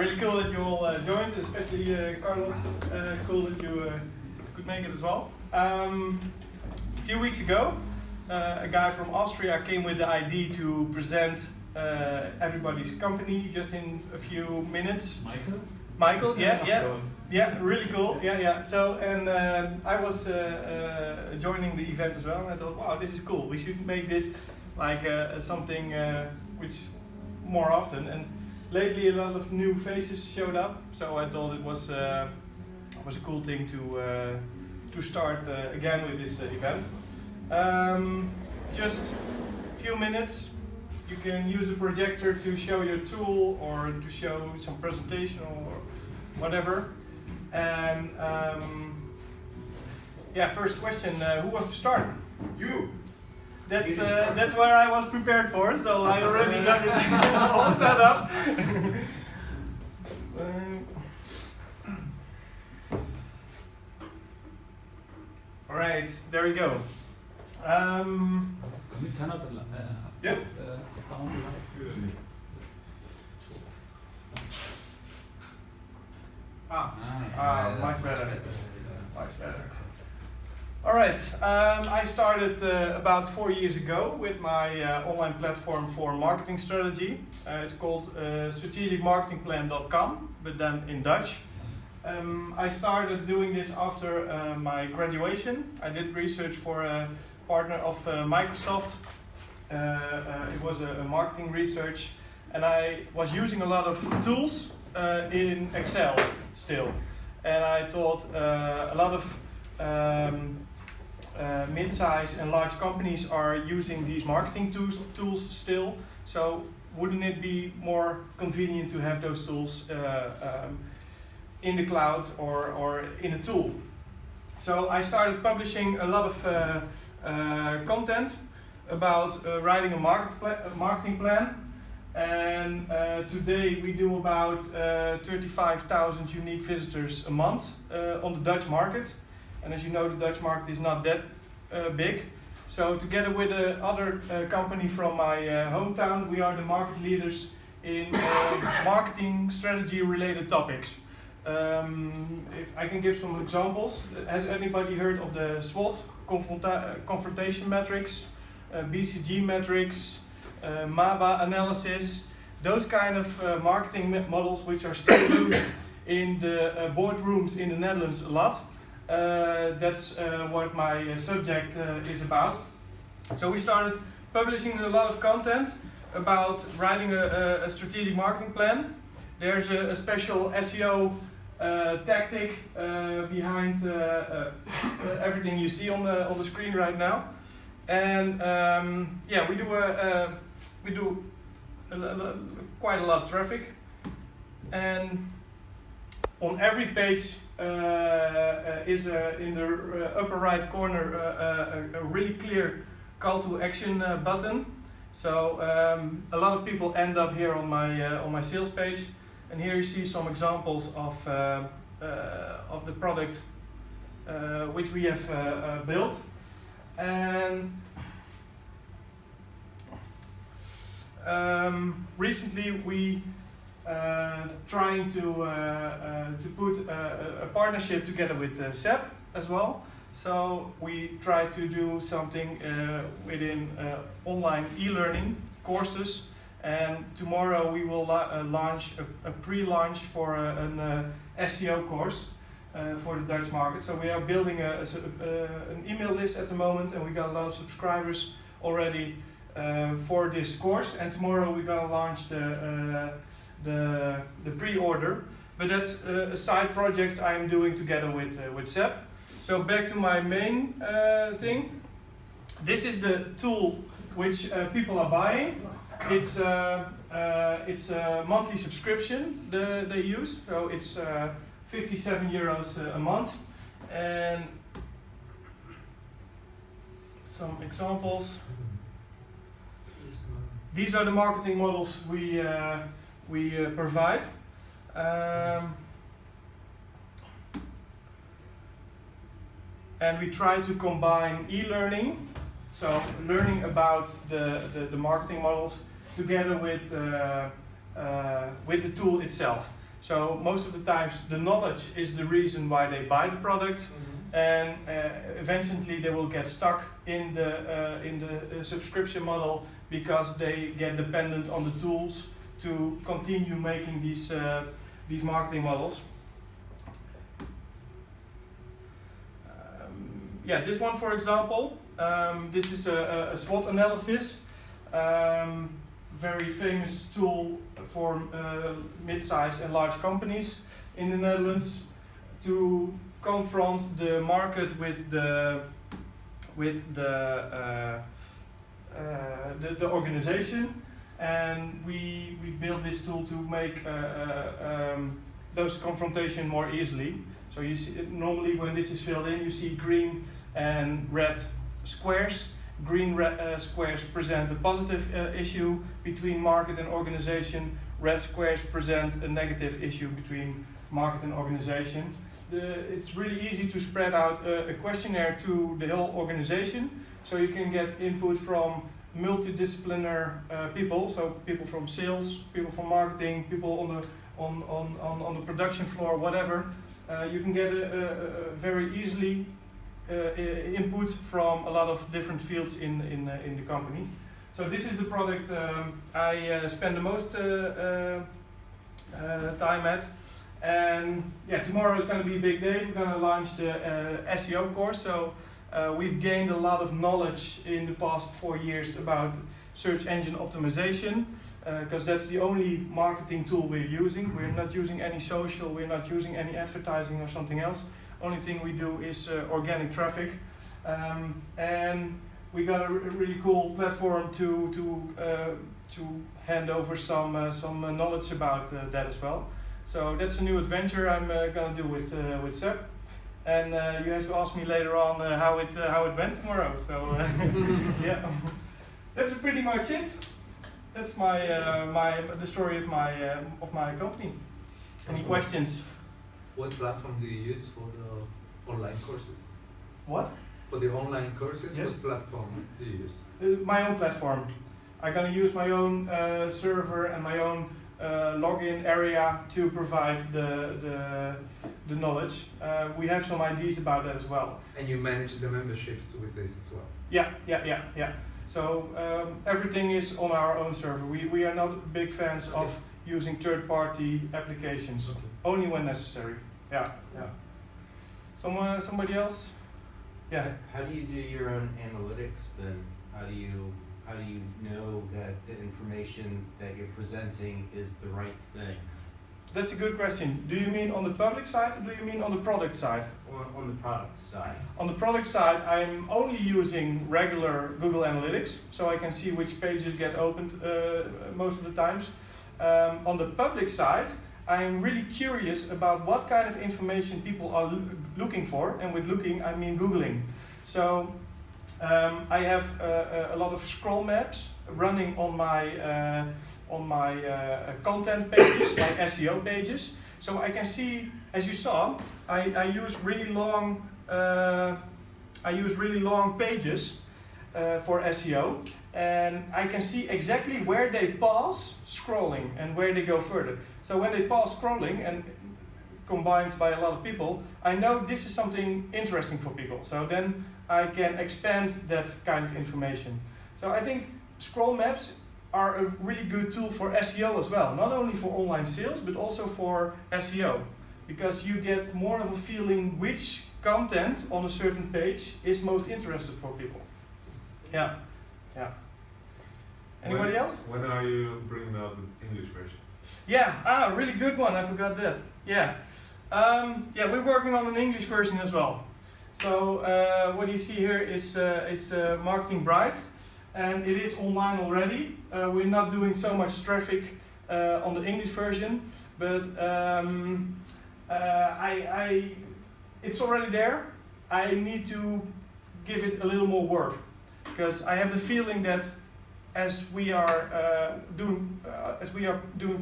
really cool that you all joined, especially Carlos. Cool that you could make it as well. A few weeks ago, a guy from Austria came with the idea to present everybody's company just in a few minutes. Michael, yeah, really cool, yeah. So, and I was joining the event as well, and I thought, wow, this is cool. We should make this like something which more often. And lately, a lot of new faces showed up, so I thought it was a cool thing to start again with this event. Just a few minutes. You can use a projector to show your tool or to show some presentation or whatever. And yeah, first question: who wants to start? You. That's what I was prepared for, so I already got it all set up. All right, there we go. Can you turn up the Yep. Much better. Much better. All right, I started about 4 years ago with my online platform for marketing strategy. It's called Strategischmarketingplan.com, but then in Dutch. I started doing this after my graduation. I did research for a partner of Microsoft. It was a marketing research, and I was using a lot of tools in Excel still. And I thought a lot of mid-size and large companies are using these marketing tools still. So wouldn't it be more convenient to have those tools in the cloud or in a tool? So I started publishing a lot of content about writing a marketing plan. And today we do about 35,000 unique visitors a month on the Dutch market. And as you know, the Dutch market is not that big. So together with another company from my hometown, we are the market leaders in marketing strategy related topics. If I can give some examples, has anybody heard of the SWOT, confrontation metrics, BCG metrics, MABA analysis, those kind of marketing models which are still used in the boardrooms in the Netherlands a lot. That's what my subject is about. So we started publishing a lot of content about writing a strategic marketing plan. There's a special SEO tactic behind everything you see on the screen right now. And yeah, we do quite a lot of traffic, and on every page is in the upper right corner a really clear call to action button. So a lot of people end up here on my sales page, and here you see some examples of the product which we have built. And recently we trying to put a partnership together with SEP as well. So we try to do something within online e-learning courses, and tomorrow we will launch a pre-launch for an SEO course for the Dutch market. So we are building an email list at the moment, and we got a lot of subscribers already for this course. And tomorrow we're gonna launch the pre-order. But that's a side project I'm doing together with Seb. So back to my main thing. This is the tool which people are buying. It's a monthly subscription they use. So it's 57 euros a month. And some examples. These are the marketing models we provide. And we try to combine e-learning, so learning about the marketing models, together with the tool itself. So most of the times the knowledge is the reason why they buy the product, and eventually they will get stuck in the subscription model because they get dependent on the tools to continue making these marketing models. Yeah, this one for example, this is a SWOT analysis, very famous tool for mid-sized and large companies in the Netherlands to confront the market with the organization, and we've built this tool to make those confrontation more easily. So you see, normally when this is filled in, you see green and red squares. Green squares present a positive issue between market and organization. Red squares present a negative issue between market and organization. It's really easy to spread out a questionnaire to the whole organization, so you can get input from multidisciplinary people, so people from sales, people from marketing, people on the production floor, whatever. You can get a very easily input from a lot of different fields in the company. So this is the product I spend the most time at. And yeah, tomorrow is going to be a big day. We're going to launch the SEO course. So we've gained a lot of knowledge in the past 4 years about search engine optimization, because that's the only marketing tool we're using. We're not using any social, we're not using any advertising or something else. Only thing we do is organic traffic. And we got a really cool platform to hand over some knowledge about that as well. So that's a new adventure I'm gonna do with Seb, and you have to ask me later on how it went tomorrow. So yeah, that's pretty much it. That's the story of my company. Any questions? What platform do you use for the online courses? What? For the online courses, yes. What platform do you use? My own platform. I'm gonna use my own server and my own login area to provide the knowledge. We have some ideas about that as well. And you manage the memberships with this as well? Yeah. So everything is on our own server. We are not big fans of using third-party applications, only when necessary. Yeah. Somebody else? Yeah. How do you do your own analytics then? How do you know that the information that you're presenting is the right thing? That's a good question. Do you mean on the public side or do you mean on the product side? Or on the product side? On the product side, I'm only using regular Google Analytics, so I can see which pages get opened most of the times. On the public side, I'm really curious about what kind of information people are looking for, and with looking I mean Googling. So I have a lot of scroll maps running on my content pages, my SEO pages. So I can see, as you saw, I use really long pages for SEO, and I can see exactly where they pause scrolling and where they go further. So when they pause scrolling and combined by a lot of people, I know this is something interesting for people. So then I can expand that kind of information. So I think scroll maps are a really good tool for SEO as well. Not only for online sales, but also for SEO. Because you get more of a feeling which content on a certain page is most interested for people. Yeah. Anybody else? When are you bringing out the English version? Yeah, really good one. I forgot that. Yeah, we're working on an English version as well. So what you see here is Marketing Bright, and it is online already. We're not doing so much traffic on the English version, but it's already there. I need to give it a little more work, because I have the feeling that as we are doing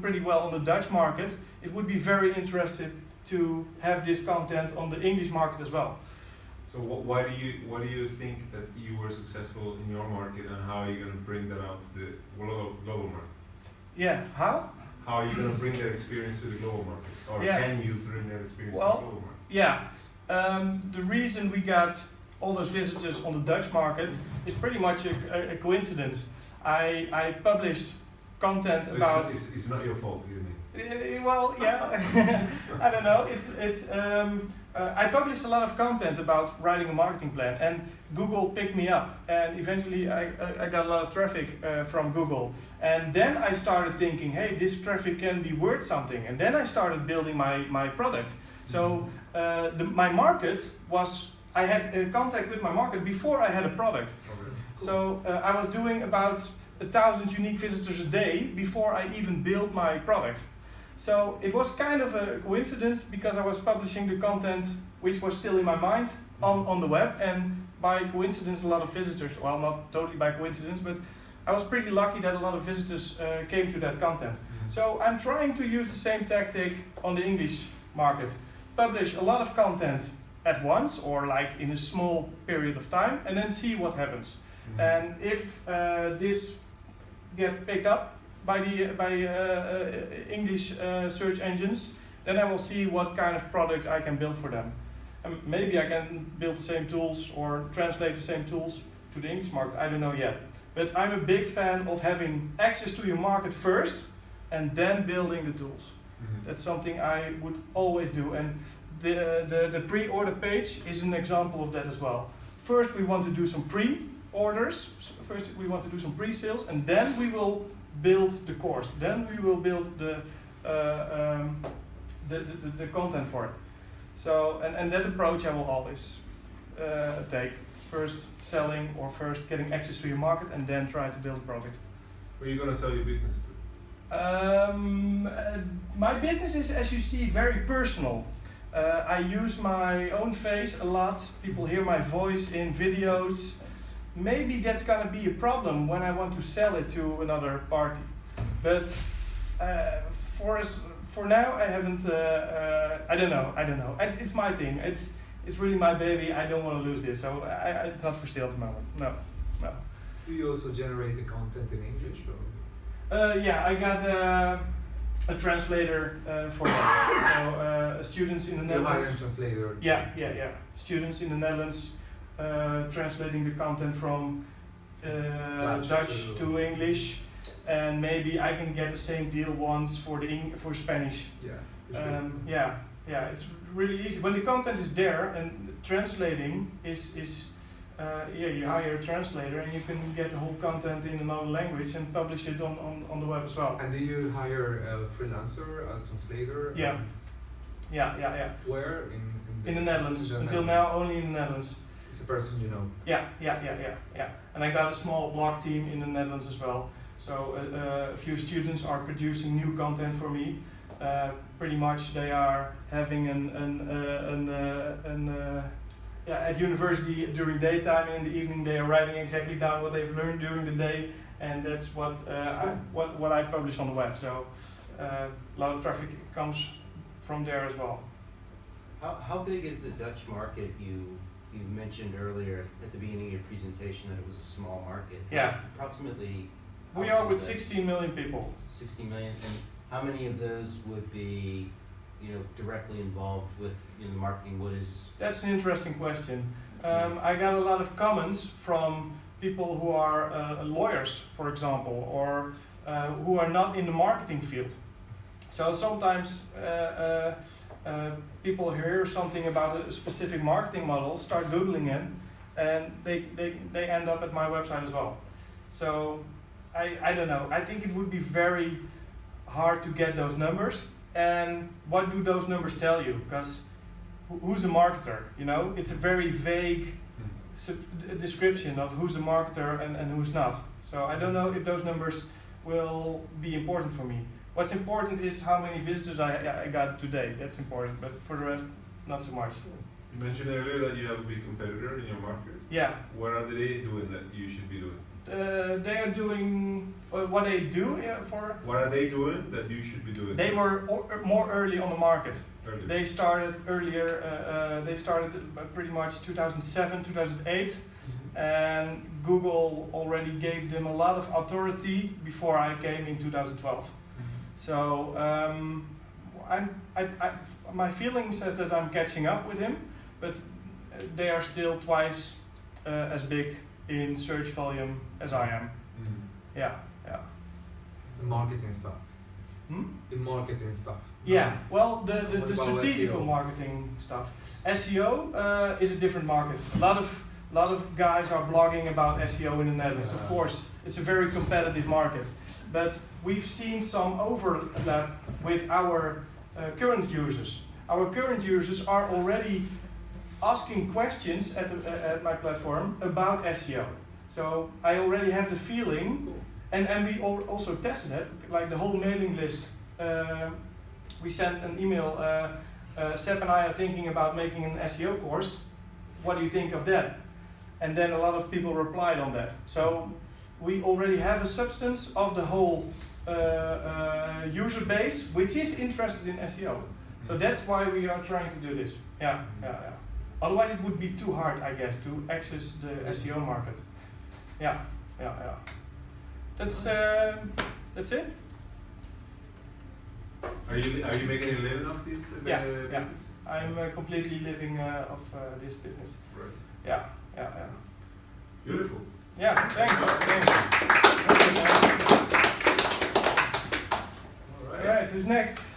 pretty well on the Dutch market, it would be very interesting to have this content on the English market as well. So why do you think that you were successful in your market, and how are you going to bring that out to the global market? Yeah, how? how are you going to bring that experience to the global market? Or Yeah. can you bring that experience Well, to the global market? Yeah, the reason we got all those visitors on the Dutch market is pretty much a coincidence. I published content So about. it's not your fault, you mean? Well, yeah, I don't know. I published a lot of content about writing a marketing plan, and Google picked me up, and eventually I got a lot of traffic from Google. And then I started thinking, hey, this traffic can be worth something, and then I started building my product. So my market was, I had contact with my market before I had a product. Okay. So I was doing about 1,000 unique visitors a day before I even built my product. So it was kind of a coincidence because I was publishing the content which was still in my mind on the web, and by coincidence a lot of visitors, well, not totally by coincidence, but I was pretty lucky that a lot of visitors came to that content. So I'm trying to use the same tactic on the English market. Publish a lot of content at once or like in a small period of time, and then see what happens. And if this get picked up by English search engines, then I will see what kind of product I can build for them. And maybe I can build the same tools or translate the same tools to the English market, I don't know yet. But I'm a big fan of having access to your market first and then building the tools. That's something I would always do, and the pre-order page is an example of that as well. First we want to do some pre-orders, first we want to do some pre-sales, and then we will build the course, then we will build the content for it. So, and that approach I will always take. First selling or first getting access to your market and then try to build a product. Where are you going to sell your business to? My business is, as you see, very personal. I use my own face a lot. People hear my voice in videos. Maybe that's gonna be a problem when I want to sell it to another party. But for now, I haven't. I don't know. It's my thing. It's really my baby. I don't want to lose this. So it's not for sale at the moment. No. Do you also generate the content in English? Yeah, I got a translator for that. So students in the Netherlands. You hire a translator? Yeah. Students in the Netherlands translating the content from Dutch to English, and maybe I can get the same deal once for Spanish. Yeah. For sure. Yeah. It's really easy when the content is there, and translating is you hire a translator and you can get the whole content in another language and publish it on the web as well. And do you hire a freelancer, a translator? Yeah. Where? In the Netherlands. Until now, only in the Netherlands. It's a person you know? Yeah. And I got a small blog team in the Netherlands as well. So a few students are producing new content for me. Pretty much they are having at university during daytime, and in the evening they are writing exactly down what they've learned during the day, and that's what I publish on the web. So a lot of traffic comes from there as well. How big is the Dutch market? You mentioned earlier at the beginning of your presentation that it was a small market. Yeah. Approximately. We are with 16 million people. 60 million, and how many of those would be, directly involved with the marketing? What is? That's an interesting question. I got a lot of comments from people who are lawyers, for example, or who are not in the marketing field. So sometimes people hear something about a specific marketing model, start Googling it, and they end up at my website as well. So I don't know. I think it would be very hard to get those numbers. And what do those numbers tell you? Because who's a marketer? It's a very vague description of who's a marketer and who's not. So I don't know if those numbers will be important for me. What's important is how many visitors I got today. That's important, but for the rest, not so much. You mentioned earlier that you have a big competitor in your market. Yeah. What are they doing that you should be doing? They are doing what they do for. What are they doing that you should be doing? They were more early on the market. Early. They started earlier. They started pretty much 2007, 2008, and Google already gave them a lot of authority before I came in 2012. So my feeling says that I'm catching up with him, but they are still twice as big in search volume as I am. Yeah. The marketing stuff. The marketing stuff. Yeah, well, the What about strategical SEO? marketing stuff. SEO is a different market. A lot of guys are blogging about SEO in the Netherlands. Of course, it's a very competitive market, but we've seen some overlap with our current users. Our current users are already asking questions at my platform about SEO. So I already have the feeling. And we also tested it, like the whole mailing list. We sent an email, Seb and I are thinking about making an SEO course. What do you think of that? And then a lot of people replied on that. So we already have a substance of the whole user base, which is interested in SEO. So that's why we are trying to do this. Yeah. Otherwise it would be too hard, I guess, to access the SEO market. Yeah. That's it. Are you making a living off this business? I'm completely living off this business. Right. Yeah. Beautiful. Yeah, thanks.